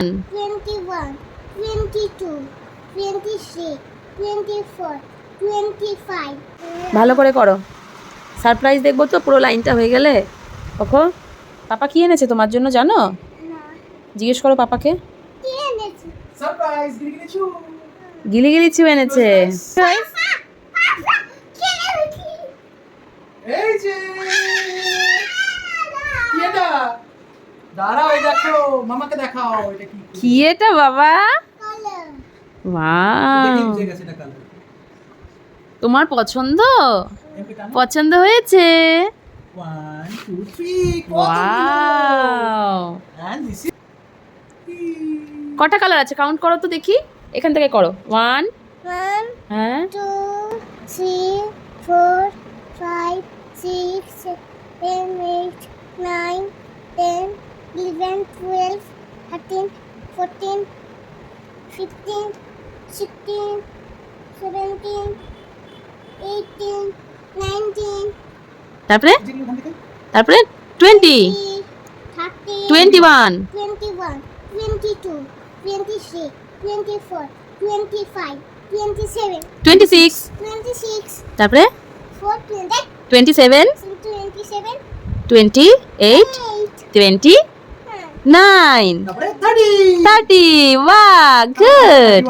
21, 22, 23, 24, 25. ভালো করে করো। সারপ্রাইজ দেখবো তো পুরো লাইনটা হয়ে গেলে। ওখো, পাপা কি এনেছে তোমার জন্য জানো? না, জিজ্ঞেস করো পাপাকে। কি এনেছি? সারপ্রাইজ গিলি চু। গিলি গিলি চু এনেছে। কি এনেছি? এই যে কি এটা? দাঁড়াও, এই দেখো, মামাকে দেখাও এটা কি। কি এটা বাবা? কালার। ওয়াও, দেখি বুঝে গেছে এটা কালার। তোমার পছন্দ? এমপি টানো। পছন্দ হয়েছে? 1 2 3 ওয়াও, and this is কটা কালার আছে কাউন্ট করো তো দেখি, এখান থেকে করো। 1, 1, হ্যাঁ 2, 3, 4, 5, 6, 7, 8, 9, 10, 11, 12, 13, 14, 15, 16, 17, 18, 19, তারপরে যেগুলো ওখান থেকে তারপরে 20, 30, 21, 21, 22, 23, 24, 25, 27, 26, 26, তারপরে 4, 20, 27, 27, 28, 8, 29, তারপরে 30 30. Wow, good.